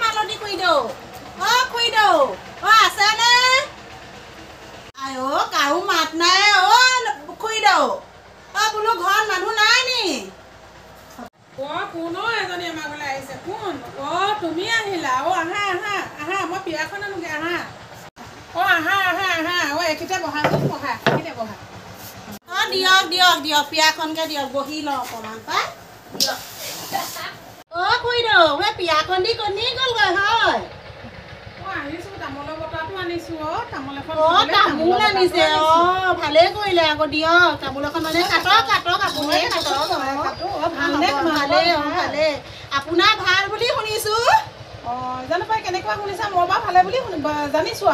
মালতী খুইদেউ খুইদেউ আছে নে আইও কাৰো মাত নাই খুইদেউ বোলো ঘৰত মানুহ নাই নি কোন এজনী আমাৰ ঘৰলৈ আহিছে কোন তুমি আহিলা আহা আহা আহা মই বিয়াখন আনোগে আহা আহা আহা আহা এইখিতে বহা বহা এইখিতে বহা দিয়ক দিয়ক দিয়ক পিয়াখনকে দিয়ক বহি লওঁ অকণমান পাই দিয়ক খুইদেউ সেই পিয়াখন দি কণী গ'লগৈ হয় আহিছো তামোলৰ বটাটো আনিছো তামোল এখন তামোল আনিছে ভালে কৰিলে আকৌ দিয়ক তামোল এখন মানে কাটক আপুনি ভালে আপোনাৰ ভাল বুলি শুনিছো জানো পাই কেনেকুৱা শুনিছা মই বাৰু ভালে বুলি জানিছো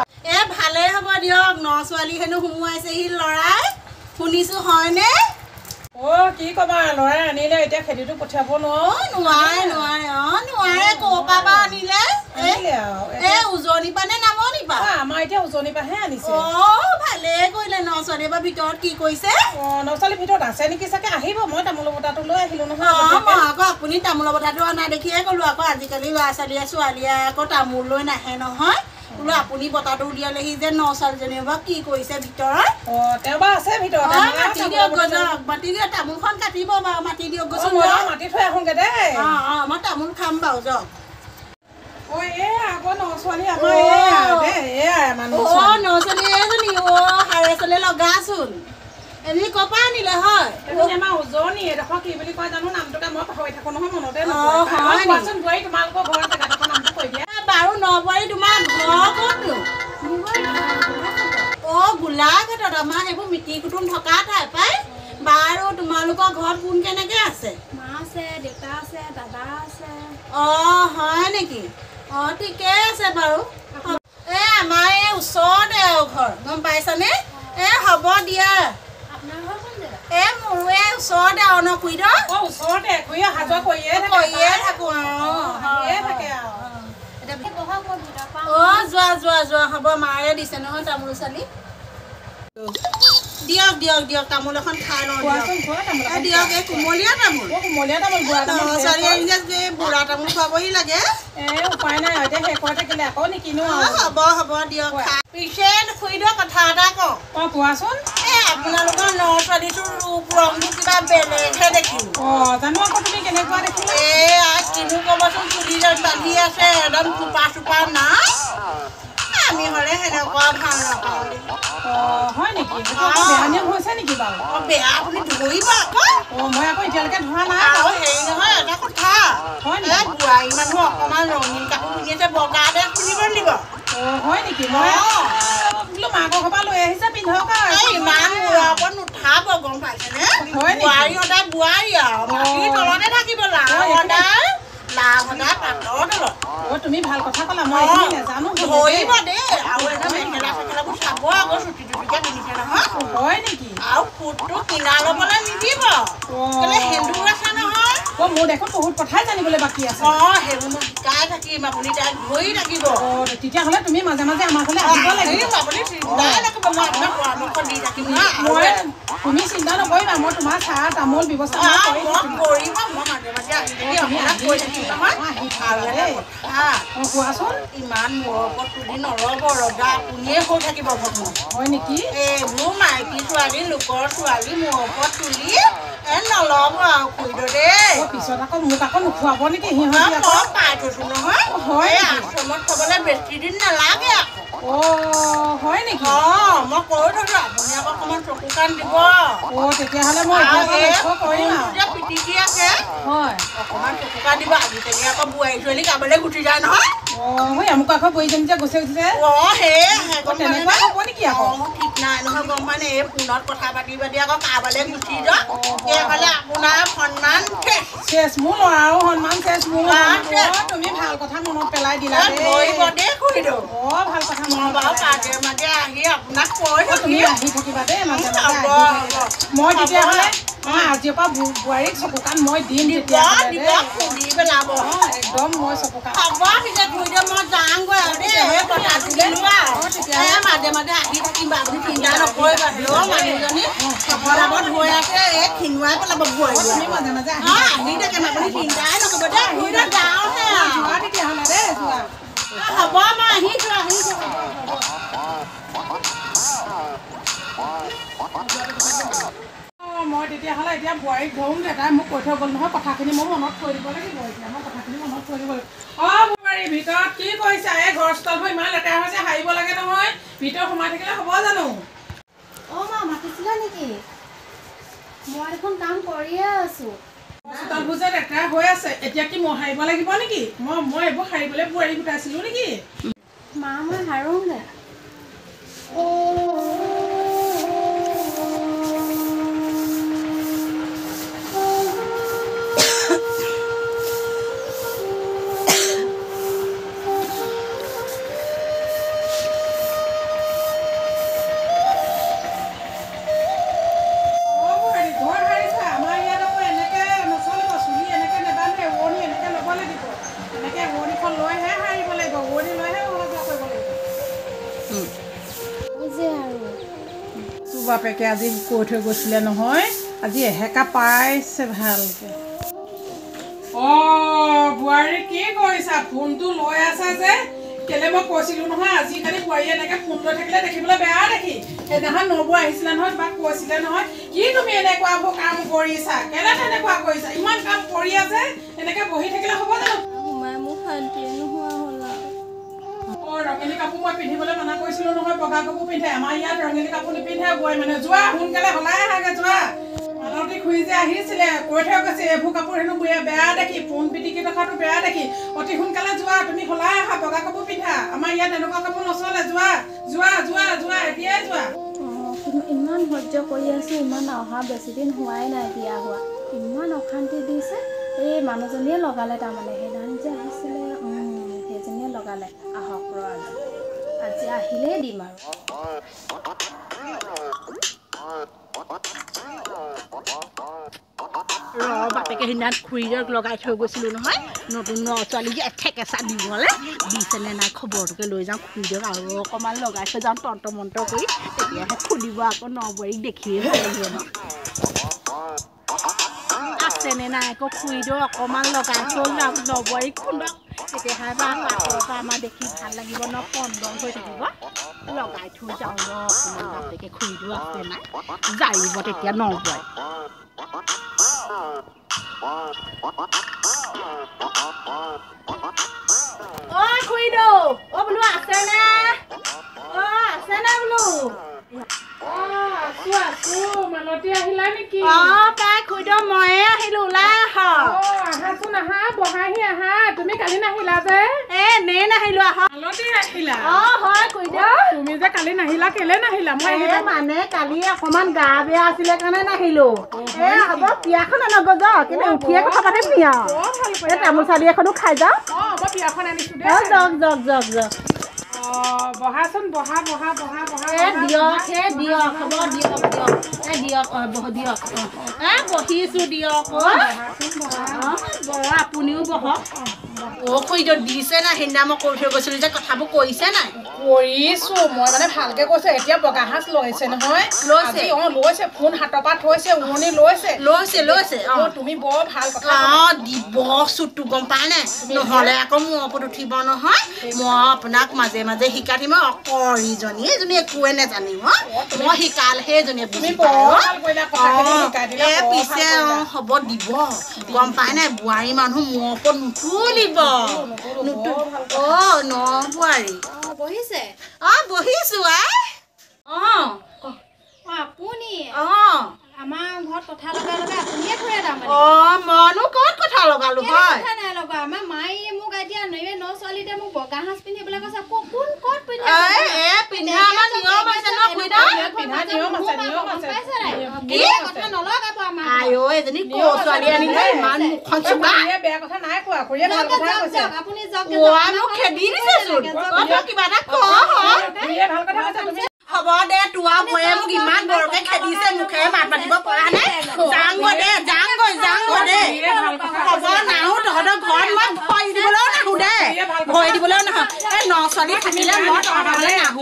ভালে হ'ব দিয়ক ন ছোৱালী হেনো সোমোৱাইছেহি ল'ৰাই শুনিছো হয়নে কি কবা ল'ৰাই আনিলে এতিয়া খেতিটো পঠিয়াব নোৱাৰে ক'ৰ পৰা আনিলে উজনি পা নে নামনি পা আমাৰ এতিয়া উজনি পাহে আনিছে ভালে কৰিলে ন ছোৱালী বা ভিতৰত কি কৈছে ন ছোৱালীৰ ভিতৰত আছে নেকি চাগে আহিব মই তামোলৰ বটাটো লৈ আহিলো নহয় আকৌ আপুনি তামোলৰ বটাটো অনা দেখিয়ে ক'লো আকৌ আজিকালি ল'ৰা ছোৱালীয়ে আকৌ তামোল লৈ নাহে নহয় বোলো আপুনি বটাটো উলিয়ালেহি যে ন ছোৱালীজনীয়ে বা কি কৰিছে ভিতৰত তেওঁ বা আছে ভিতৰত মাতি দিয়ক তামোলখন কাটিব বাৰু মাতি দিয়ক মাতি থৈ আহোগে দেই মই তামোল খাম বাৰু যাওক লগাচোন এনে কপা আনিলে হয় আমাৰ উজনি এডোখৰ কি বুলি কয় জানো নামটোকে মই পাহৰি থাকো নহয় মনতে কোৱাচোন বোৱাৰী তোমালোকৰ ঘৰৰ জেগাডোখৰ নামটো কৈ দিয়া বাৰু নবোৱাৰী তোমাৰ ঘৰ ক'তনো গোলাঘাটত আমাৰ সেইবোৰ মিতিৰ কুটুম থকা ঠাই পাই বাৰু তোমালোকৰ ঘৰত কোন কেনেকে আছে মা আছে দেউতা আছে দাদা আছে হয় নেকি ঠিকে আছে বাৰু আমাৰ এই ওচৰতে ঘৰ গম পাইছানে হ'ব দিয়া আপোনাৰ ঘৰ কোন জেগা মোৰো এই ওচৰতে ন খুইদেউ ওচৰতে খুইয়ে হাজৰ কৰিয়ে থাকো থাকে যোৱা হ'ব মাৰে দিছে নহয় তামোল চালি দিয়ক তামোল এখন খাই লওঁ দিয়ক এই কুমলীয়া তামোল বুঢ়া তামোল খুৱাবহি লাগে উপায় নাই এতিয়া শেষৰ থাকিলে আকৌ নিকিনো হ'ব দিয়ক পিছে খুইদেউ কথা এটা কওঁ কোৱাচোন আপোনালোকৰ ন ছোৱালীটোৰ ৰূপ ৰংটো কিবা বেলেগহে দেখিলো জানো আকৌ তুমি কেনেকুৱা দেখিলা কিনো ক'বচোন চুলি বান্ধি আছে একদম চোপা নাই আমি হ'লে সেনেকুৱা ভাল নাপাওঁ হয় নেকি বেয়া নিয়ম হৈছে নেকি বাৰু বেয়া আপুনি ধৰিব আকৌ মই আকৌ এতিয়ালৈকে ধৰা নাই হেৰি নহয় এটা কথা বোৱাৰী মানুহ অকণমান ৰঙীন কাপোৰ পিন্ধি আছে বগা ড্ৰেছ পিন্ধিব দিব হয় নেকি মই বোলো মাকৰ ঘৰ পৰা লৈ আহিছে পিন্ধক ইমান মূৰৰ ওপৰত নুঠাব গম পাইছেনে বোৱাৰী সদায় বোৱাৰী আৰু মাটিৰ তলতে থাকিব সদায় পাতৰ তলত তুমি ভাল কথা ক'লা মই নাজানো ধৰিব দেই আৰু এটা মেখেলা চেখেলাবোৰ চাব আকৌ চুটি টুটিকে পিন্ধিছে নহয় হয় নেকি আৰু ফুটটো কিনা ল'বলৈ নিদিব সেন্দুৰ আছে নহয় মোৰ দেখোন বহুত কথাই জানিবলৈ বাকী আছে সেইবোৰ মই শিকাই থাকিম আপুনি তাইক ধৰি থাকিব তেতিয়াহ'লে তুমি মাজে মাজে আমাৰ ঘৰলৈ আহিব লাগিব আপুনি চিন্তাই নকৰিব মই আপোনাক পৰামৰ্শ দি থাকিম তুমি চিন্তা নকৰিবা মই তোমাৰ চাহ তামোল ব্যৱস্থা কৰিম মই মাজে মাজে আহি কৈ থাকিম কোৱাচোন ইমান মূৰৰ ওপৰত তুলি নৰব ৰজা আপুনিয়ে হৈ থাকিব প্ৰথম হয় নেকি এইবোৰ মাইকী ছোৱালী লোকৰ ছোৱালী মূৰৰ ওপৰত তুলি নল'ব আৰু খুইদেউ দেই পিছত আকৌ মোক আকৌ নোখোৱাব নেকি মই পাই থৈছো নহয় আশ্ৰমত থবলৈ বেছি দিন নালাগে আকৌ হয় নেকি মই কৈ থৈছো আপুনি আকৌ অকণমান চকু কাণ দিব তেতিয়াহ'লে মই পিটিকি আছে অকণমান চকু কাণ দিব আজিকালি আকৌ বোৱাৰী ছোৱালী কামলৈ গুচি যায় নহয় মোক আকৌ বোৱাৰীজনী যে গৈছে উঠিছে তেনেকুৱা হ'ব নেকি আকৌ ঠিক নাই নহয় গম পাই নে এই ফোনত কথা পাতি আকৌ কাৰোবালৈ গুচি যাওক এইফালে আপোনাৰ সন্মান শেষ মোৰ ল'ৰাৰো সন্মান শেষ মোৰ তুমি ভাল কথা মনত পেলাই দিলা ভাল কথা মই বাৰু মাজে মাজে আহি আপোনাক কৈ তুমি আহি থাকিবা দেই মাজে মাজে মই তেতিয়াহ'লে আজিৰ পৰা বোৱাৰীক চকু কাণ মই দিম ফুলি পেলাব একদম মই চকু কাণ মই যাওঁগৈ আৰু দেই মাজে মাজে আহি থাকিবা আপুনি চিন্তা নকৰিবা মানুহজনী চফৰ আগত হৈ খিনুৱাই পেলাব বোৱাৰী তুমি মাজে মাজে আহি থাকে আপুনি চিন্তাই নকৰিব দেই ঘূৰি যাওঁহে যোৱা তেতিয়াহ'লে দেই যোৱা হ'ব মই আহিছোঁ মই তেতিয়াহ'লে এতিয়া বোৱাৰীক ধৰোঁগৈ তাই মোক কৈ থৈ গ'ল নহয় কথাখিনি মই মনত থৈ দিব লাগিব এতিয়া মই কথাখিনি মনত থৈ দিব লাগিব বোৱাৰী ভিতৰত কি কৰিছা এই ঘৰ চোতালবোৰ ইমান লেতেৰা হৈছে সাৰিব লাগে নহয় ভিতৰত সোমাই থাকিলে হ'ব জানো মা মাতিছিলা নেকি মই দেখোন কাম কৰিয়ে আছোঁ চোতালবোৰ যে লেতেৰা হৈ আছে এতিয়া কি মই সাৰিব লাগিব নেকি মই এইবোৰ সাৰিবলৈ বোৱাৰী গোটাইছিলোঁ নেকি মা মই সাৰোঁগৈ বাপেকে আজি কৈ থৈ গৈছিলে নহয় আজি এহেকা পাইছে ভালকে বোৱাৰী কি কৰিছা ফোনটো লৈ আছা যে কেলে মই কৈছিলোঁ নহয় আজিকালি বোৱাৰী এনেকৈ ফোন লৈ থাকিলে দেখিবলৈ বেয়া দেখি সেইদিনাখন নবৌ আহিছিলে নহয় তোমাক কৈছিলে নহয় কি তুমি এনেকুৱাবোৰ কাম কৰিছা কেলে তেনেকুৱা কৰিছা ইমান কাম কৰি আছে এনেকৈ বহি থাকিলে হ'ব জানো মোক শান্তিয়ে নোহোৱা হ'ল ৰঙেলী কাপোৰ মই পিন্ধিবলৈ মানা কৰিছিলোঁ নহয় বগা কাপোৰ পিন্ধে আমাৰ ইয়াত ৰঙেলী কাপোৰ নিপিন্ধে বোৱাৰী মানে যোৱা সোনকালে সলাই আহাগে যোৱা মালতী খুৰী যে আহিছিলে কৈ থৈ গৈছে এইবোৰ কাপোৰ হেনো বেয়া দেখি ফোন পিটিকি থকাটো বেয়া দেখি অতি সোনকালে যোৱা তুমি সলাই আহা বগা কাপোৰ পিন্ধা আমাৰ ইয়াত এনেকুৱা কাপোৰ নচলে যোৱা যোৱা যোৱা যোৱা এতিয়াই যোৱা ইমান সহ্য কৰি আছোঁ ইমান অহা বেছিদিন হোৱাই নাই বিয়া হোৱা ইমান অশান্তি দিছে এই মানুহজনীয়ে লগালে তাৰমানে সেইদিনাখন যে আহিছিলে সেইজনীয়ে লগালে আহক আজি আহিলেই দিম আৰু বাপেকে সিদিনাত খুৰীক লগাই থৈ গৈছিলোঁ নহয় নতুন ছোৱালীক এঠেকেচা দিবলৈ দিছেনে নাই খবৰটোকে লৈ যাওঁ খুৰীক আৰু অকণমান লগাই থৈ যাওঁ তন্ত মন্ত্ৰ কৰি তেতিয়াহে খুলিব আকৌ নবোৱাৰীক দেখিয়ে ভাল লাগিব ন আছেনে নাই আকৌ খুৰীদেউ অকণমান লগাই থৈ যাওঁ নবোৱাৰীক খুন্দক তেতিয়াহে বা পাতৰ পৰা আমাৰ দেখি ভাল লাগিব ন কন্দন হৈ থাকিব লগাই থৈ যাওঁ ন অকণমান বাপেকে খুৰীদেউ আছে নাই যাৰিব তেতিয়া নবোৱাৰী খুৰীদেউ বোলো আছেনে বোলো মালতী আহিলা নেকি তাই খুৰীদেউ ময়ে আহিলো ওলাই আহাচোন আহা বহাহি আহা তুমি কালি নাহিলা যে নে নাহিলো মালতী আহিলা হয় খুৰীদেউ তুমি যে কালি নাহিলা কেলে নাহিলা মই মানে কালি অকমান গা বেয়া আছিলে কাৰণে নাহিলো হ'ব বিয়াখন আনব যাওঁ কিন্তু উঠিয়ে কথা পাতিম নি আৰু তামোল চালি এখনো খাই যাওঁ মই বিয়াখন আনিছো যাওক বহাচোন বহা বহা বহা বহা দিয়ক হ'ব দিয়ক বহিছো দিয়ক আপুনিও বহক খুৰীদেউ দিছে নাই সেইদিনা মই কৈ থৈ গৈছিলোঁ যে কথাবোৰ কৰিছে নাই কৰিছো মই মানে ভালকে কৈছো এতিয়া বগা সাজ লৈছে নহয় লৈছে ফোন হাতৰ পৰা থৈছে উমনি লৈছে তুমি বৰ ভাল কথা দিব চুটটো গম পাই নাই নহ'লে আকৌ মোৰ ওপৰত উঠিব নহয় মই আপোনাক মাজে মাজে শিকাই দিম অকৰিজনী এজনী একোৱে নেজানিম মই শিকালেহে এজনীয়ে তুমি পিছে হ'ব দিব গম পাই নাই বোৱাৰী মানুহ মোৰ ওপৰত নুতুলিব বোৱাৰী বহিছে বহিছো আপুনি আমাৰ ঘৰত কথা লগাই আপুনিয়ে ফুৰে তাৰমানে মইনো ক'ত কথা লগালো হয় নাই লগা আমাৰ মায়ে মোক এতিয়া ন ছোৱালীতে মোক বগা সাজ পিন্ধিবলৈ কৈছে কোন ক'ত পিন্ধা আমাৰ নিয়ম আছে ন নলগাব আমাৰ এজনী ছোৱালী আনিলে ইমান মুখখন চুবা বেয়া কথা নাই কোৱা আপুনি মোক খেদি দিছে কিবা এটা হ'ব দে তোৰ বয়ে মোক ইমান বৰকে খেদিছে মুখেৰে মাত মাতিব পৰা নাই যাংগৈ দে হ'ব নাহো তহঁতৰ ঘৰত মই ভয় দিবলৈও নাহো দে ভয় দিবলৈও নাহো ন ছোৱালী থাকিলে মই তহঁতলৈ নাহো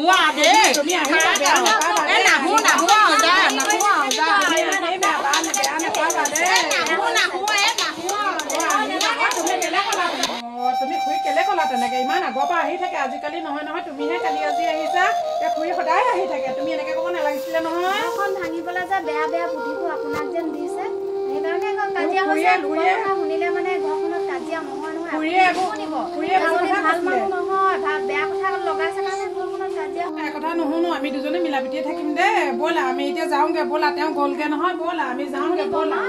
নাহো ইমান আগৰ পৰা আহি থাকে আজিকালি নহয় নহয় তুমিহে কালি আজি আহিছা খুৰী সদায় আহি থাকে তুমি এনেকে ক'ব নালাগিছিলে নহয় এখন ভাঙিবলৈ যে বেয়া বেয়া বুদ্ধিবোৰ আপোনাক যেন দিছে সেইকাৰণে কাজিয়া হৈছে লোকৰ কথা শুনিলে মানে ঘৰখনত কাজিয়া নহয় নহয় ভাল মানুহ নহয় বেয়া কথা লগাইছে কাৰণে ঘৰখনত কাজিয়া কথা নুশুনো আমি দুজনে মিলা প্ৰীতিয়ে থাকিম দে ব'লা আমি এতিয়া যাওঁগে ব'লা তেওঁ গ'লগে নহয় ব'লা আমি যাওঁগে ব'লা